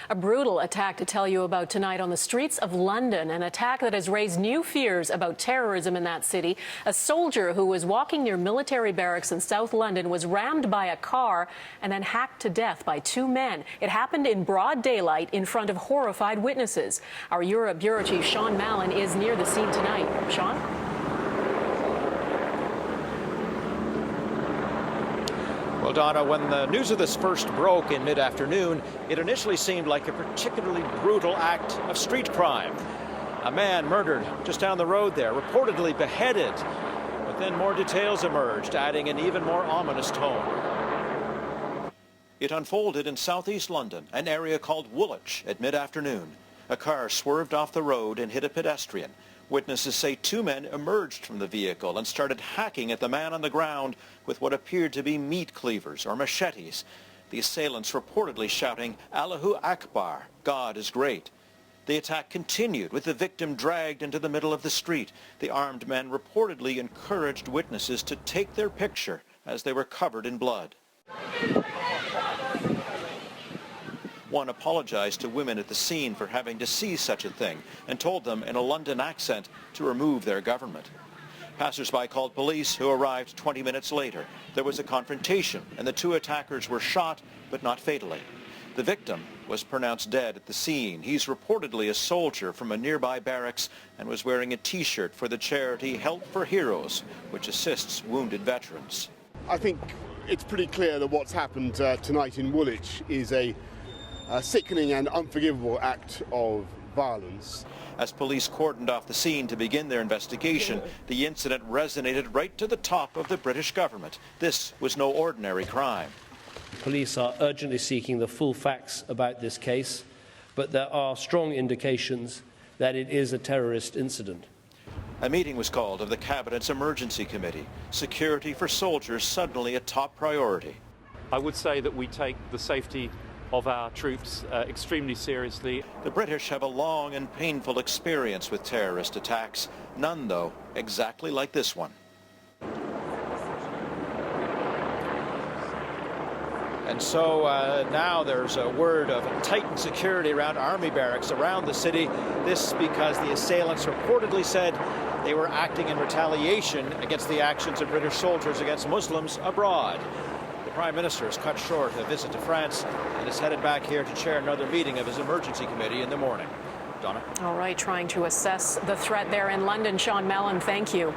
A brutal attack to tell you about tonight on the streets of London, an attack that has raised new fears about terrorism in that city. A soldier who was walking near military barracks in South London was rammed by a car and then hacked to death by two men. It happened in broad daylight in front of horrified witnesses. Our Europe Bureau Chief Sean Mallon is near the scene tonight. Sean? Well, Donna, when the news of this first broke in mid-afternoon, it initially seemed like a particularly brutal act of street crime. A man murdered just down the road there, reportedly beheaded. But then more details emerged, adding an even more ominous tone. It unfolded in southeast London, an area called Woolwich, at mid-afternoon. A car swerved off the road and hit a pedestrian. Witnesses say two men emerged from the vehicle and started hacking at the man on the ground with what appeared to be meat cleavers or machetes. The assailants reportedly shouting, "Allahu Akbar, God is great." The attack continued with the victim dragged into the middle of the street. The armed men reportedly encouraged witnesses to take their picture as they were covered in blood. One apologized to women at the scene for having to see such a thing and told them in a London accent to remove their government. Passers-by called police, who arrived 20 minutes later. There was a confrontation and the two attackers were shot, but not fatally. The victim was pronounced dead at the scene. He's reportedly a soldier from a nearby barracks and was wearing a T-shirt for the charity Help for Heroes, which assists wounded veterans. I think it's pretty clear that what's happened tonight in Woolwich is a sickening and unforgivable act of violence. As police cordoned off the scene to begin their investigation, the incident resonated right to the top of the British government. This was no ordinary crime. Police are urgently seeking the full facts about this case, but there are strong indications that it is a terrorist incident. A meeting was called of the Cabinet's Emergency Committee. Security for soldiers suddenly a top priority. I would say that we take the safety of our troops extremely seriously. The British have a long and painful experience with terrorist attacks. None, though, exactly like this one. And so now there's a word of tightened security around army barracks around the city. This because the assailants reportedly said they were acting in retaliation against the actions of British soldiers against Muslims abroad. The Prime Minister has cut short a visit to France and is headed back here to chair another meeting of his emergency committee in the morning. Donna? All right, trying to assess the threat there in London. Sean Mallon, thank you.